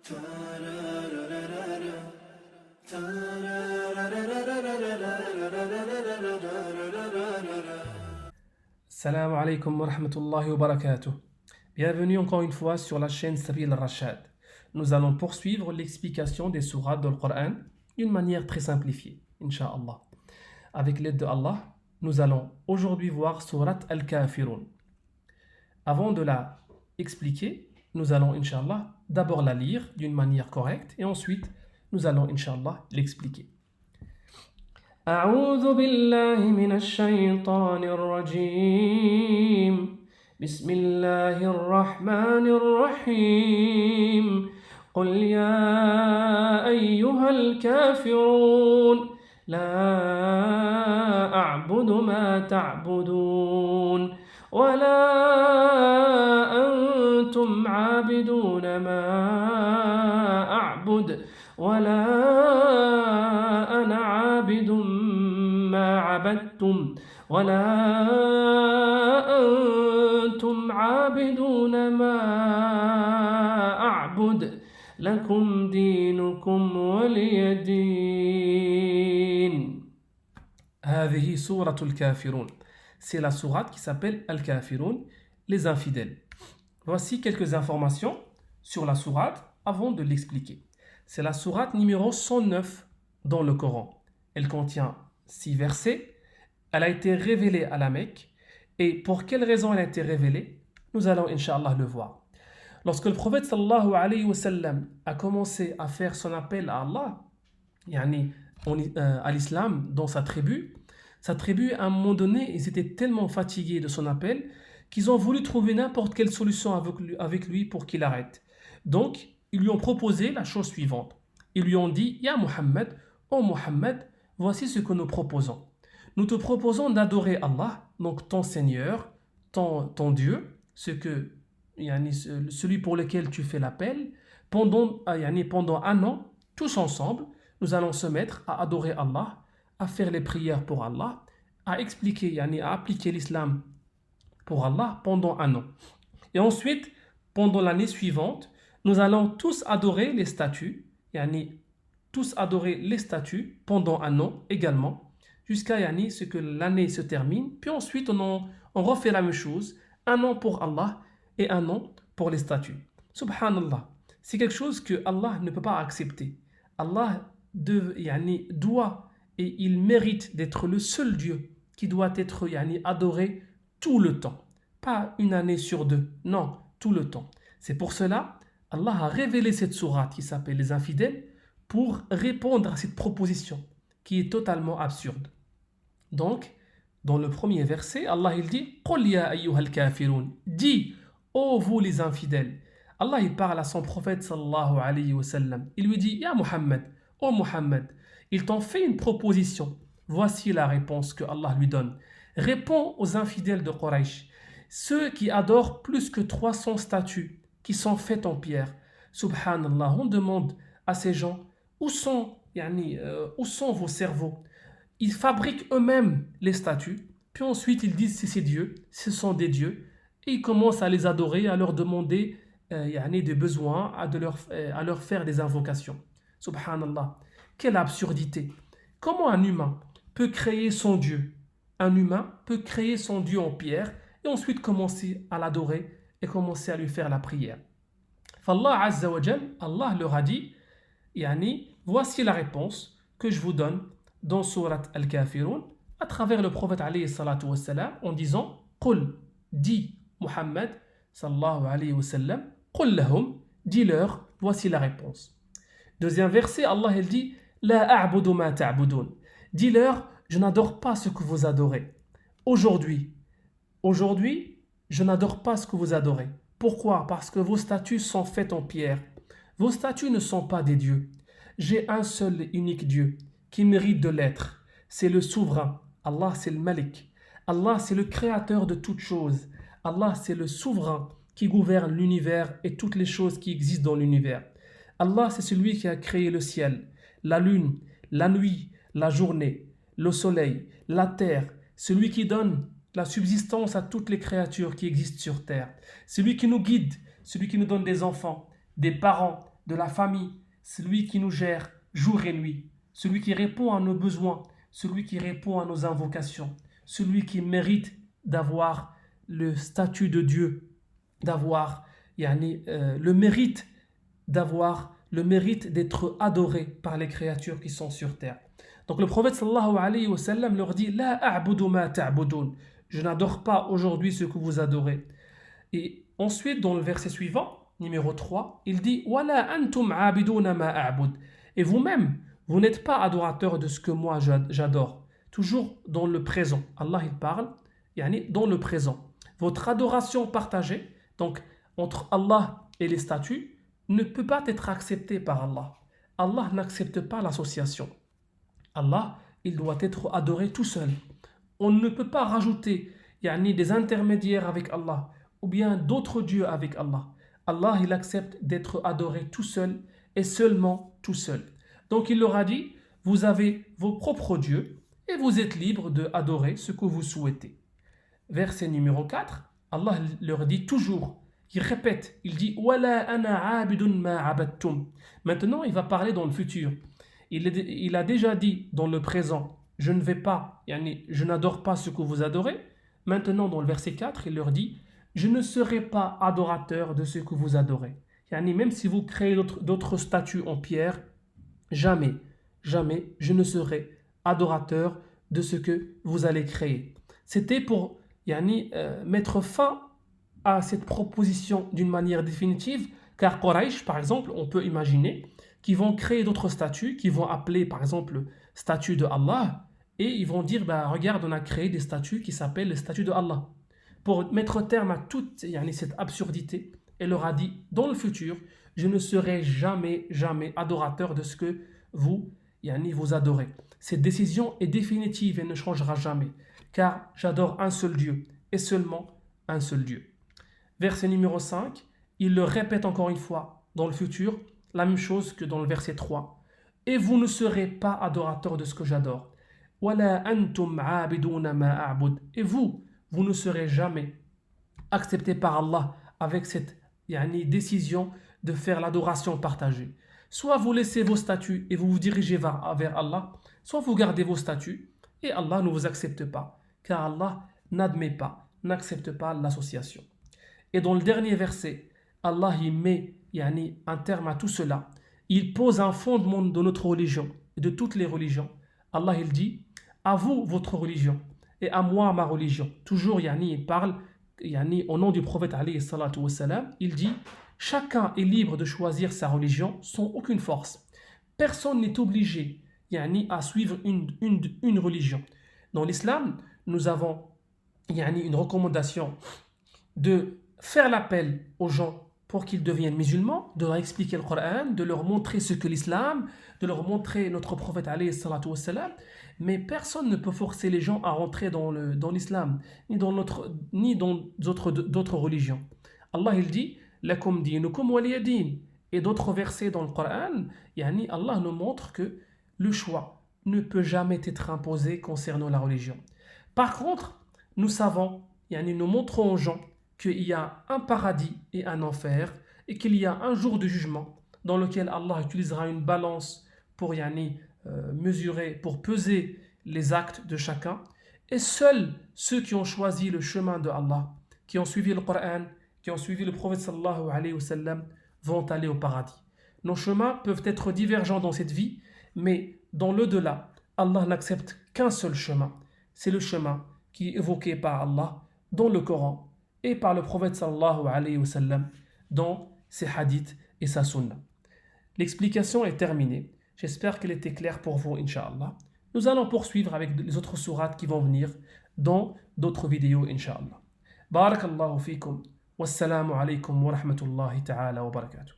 Salam alaikum wa rahmatullahi wa barakatuh. Bienvenue encore une fois sur la chaîne Sabil al-Rashad. Nous allons poursuivre l'explication des sourates du Coran d'une manière très simplifiée, Inch'Allah. Avec l'aide de Allah, nous allons aujourd'hui voir sourate Al-Kafirun. Avant de la expliquer, nous allons, Inch'Allah, d'abord la lire d'une manière correcte et ensuite, nous allons, Inch'Allah, l'expliquer. أعوذ بالله من الشيطان الرجيم بسم الله الرحمن الرحيم قل يا أيها الكافرون لا أعبد ما تعبدون ولا أنتم عابدون ما أعبد ولا أنا عابد ما عبدتم ولا أنتم عابدون ما أعبد لكم دينكم ولي دين. هذه سورة الكافرون. C'est la sourate qui s'appelle Al-Kafirun, les infidèles. Voici quelques informations sur la sourate avant de l'expliquer. C'est la sourate numéro 109 dans le Coran. Elle contient 6 versets. Elle a été révélée à la Mecque. Et pour quelle raison elle a été révélée? Nous allons, Inch'Allah, le voir. Lorsque le prophète sallallahu alayhi wa sallam a commencé à faire son appel à Allah, à l'islam, dans sa tribu, à un moment donné, ils étaient tellement fatigués de son appel qu'ils ont voulu trouver n'importe quelle solution avec lui pour qu'il arrête. Donc, ils lui ont proposé la chose suivante. Ils lui ont dit, Ya Muhammad, ô Muhammad, voici ce que nous proposons. Nous te proposons d'adorer Allah, donc ton Seigneur, ton Dieu, celui pour lequel tu fais l'appel, pendant un an, tous ensemble, nous allons se mettre à adorer Allah, à faire les prières pour Allah, à expliquer, à appliquer l'islam pour Allah pendant un an. Et ensuite, pendant l'année suivante, nous allons tous adorer les statues, pendant un an également, jusqu'à ce que l'année se termine. Puis ensuite, on refait la même chose, un an pour Allah et un an pour les statues. Subhanallah, c'est quelque chose que Allah ne peut pas accepter. Allah doit et il mérite d'être le seul Dieu qui doit être adoré tout le temps. Pas une année sur deux, non, tout le temps. C'est pour cela Allah a révélé cette sourate qui s'appelle les infidèles pour répondre à cette proposition qui est totalement absurde. Donc, dans le premier verset, Allah il dit قُلْ يَا أَيُّهَا الْكَافِرُونَ. Dis, ô vous les infidèles. Allah il parle à son prophète sallallahu alayhi wa sallam. Il lui dit Ya Muhammad, ô Muhammad, il t'en fait une proposition. Voici la réponse que Allah lui donne. Réponds aux infidèles de Quraysh, ceux qui adorent plus que 300 statues qui sont faites en pierre. Subhanallah, on demande à ces gens où sont vos cerveaux? Ils fabriquent eux-mêmes les statues, puis ensuite ils disent c'est Dieu, ce sont des dieux, et ils commencent à les adorer, à leur demander des besoins, à leur faire des invocations. Subhanallah, quelle absurdité! Comment un humain peut créer son Dieu? Un humain peut créer son Dieu en pierre et ensuite commencer à l'adorer et commencer à lui faire la prière. Fallah Azza wa Jal, Allah leur a dit, voici la réponse que je vous donne dans sourate Al-Kafirun à travers le prophète alayhi salatu wa salam en disant Qul, dis Muhammad sallallahu alayhi wa sallam, Qul lahum, dis-leur, voici la réponse. Deuxième verset, Allah il dit La a'budu ma ta'budun. Dis-leur, je n'adore pas ce que vous adorez. Aujourd'hui, je n'adore pas ce que vous adorez. Pourquoi? Parce que vos statues sont faites en pierre. Vos statues ne sont pas des dieux. J'ai un seul et unique Dieu qui mérite de l'être. C'est le souverain. Allah, c'est le Malik. Allah, c'est le créateur de toutes choses. Allah, c'est le souverain qui gouverne l'univers et toutes les choses qui existent dans l'univers. Allah, c'est celui qui a créé le ciel, la lune, la nuit, la journée, le soleil, la terre, celui qui donne la subsistance à toutes les créatures qui existent sur terre, celui qui nous guide, celui qui nous donne des enfants, des parents, de la famille, celui qui nous gère jour et nuit, celui qui répond à nos besoins, celui qui répond à nos invocations, celui qui mérite d'avoir le statut de Dieu, d'avoir le mérite d'être adoré par les créatures qui sont sur terre. Donc le prophète sallallahu alayhi wa sallam leur dit La a'budu ma ta'budun. Je n'adore pas aujourd'hui ce que vous adorez. Et ensuite, dans le verset suivant, numéro 3, il dit Wala antum a'biduna ma a'bud. Et vous-même, vous n'êtes pas adorateurs de ce que moi j'adore. Toujours dans le présent. Allah il parle, dans le présent. Votre adoration partagée, donc entre Allah et les statues, ne peut pas être acceptée par Allah. Allah n'accepte pas l'association. Allah, il doit être adoré tout seul. On ne peut pas rajouter des intermédiaires avec Allah ou bien d'autres dieux avec Allah. Allah, il accepte d'être adoré tout seul et seulement tout seul. Donc il leur a dit, vous avez vos propres dieux et vous êtes libres d'adorer ce que vous souhaitez. Verset numéro 4, Allah leur dit toujours, il répète, il dit Wala ana abidun ma abadtum. Maintenant, il va parler dans le futur. Il a déjà dit dans le présent, je n'adore pas ce que vous adorez. Maintenant, dans le verset 4, il leur dit, je ne serai pas adorateur de ce que vous adorez. Même si vous créez d'autres statues en pierre, jamais, je ne serai adorateur de ce que vous allez créer. C'était pour mettre fin à cette proposition d'une manière définitive, car Quraysh, par exemple, on peut imaginer qu'ils vont créer d'autres statues, qu'ils vont appeler, par exemple, statue de Allah, et ils vont dire, regarde, on a créé des statues qui s'appellent les statues de Allah. Pour mettre terme à toute cette absurdité, elle leur a dit, dans le futur, je ne serai jamais adorateur de ce que vous adorez. Cette décision est définitive et ne changera jamais, car j'adore un seul Dieu, et seulement un seul Dieu. Verset numéro 5, il le répète encore une fois, dans le futur, la même chose que dans le verset 3. Et vous ne serez pas adorateurs de ce que j'adore. Wala antum abiduna ma a'bud. Et vous ne serez jamais acceptés par Allah avec cette décision de faire l'adoration partagée. Soit vous laissez vos statuts et vous vous dirigez vers Allah, soit vous gardez vos statuts et Allah ne vous accepte pas, car Allah n'accepte pas l'association. Et dans le dernier verset, Allah y met un terme à tout cela. Il pose un fondement de notre religion et de toutes les religions. Allah il dit, à vous votre religion et à moi ma religion. Toujours il parle au nom du prophète alayhi salatu wassalam, il dit, chacun est libre de choisir sa religion sans aucune force. Personne n'est obligé à suivre une religion. Dans l'islam, nous avons une recommandation de faire l'appel aux gens pour qu'ils deviennent musulmans, de leur expliquer le Coran, de leur montrer ce que l'islam, de leur montrer notre prophète alayhi salatu wassalam. Mais personne ne peut forcer les gens à rentrer dans l'islam, ni dans d'autres religions. Allah il dit lakum dinukum waliya din. Et d'autres versets dans le Coran, Allah nous montre que le choix ne peut jamais être imposé concernant la religion. Par contre, nous savons, nous montrons aux gens qu'il y a un paradis et un enfer et qu'il y a un jour de jugement dans lequel Allah utilisera une balance pour mesurer, pour peser les actes de chacun. Et seuls ceux qui ont choisi le chemin de Allah, qui ont suivi le Coran, qui ont suivi le prophète sallallahu alayhi wa sallam, vont aller au paradis. Nos chemins peuvent être divergents dans cette vie, mais dans l'au-delà, Allah n'accepte qu'un seul chemin. C'est le chemin qui est évoqué par Allah dans le Coran et par le prophète sallallahu alayhi wa sallam dans ses hadiths et sa sunna. L'explication est terminée. J'espère qu'elle était claire pour vous, Inch'Allah. Nous allons poursuivre avec les autres sourates qui vont venir dans d'autres vidéos, Inch'Allah. Barakallahu fikum. Wassalamu alaykum wa rahmatullahi ta'ala wa barakatuh.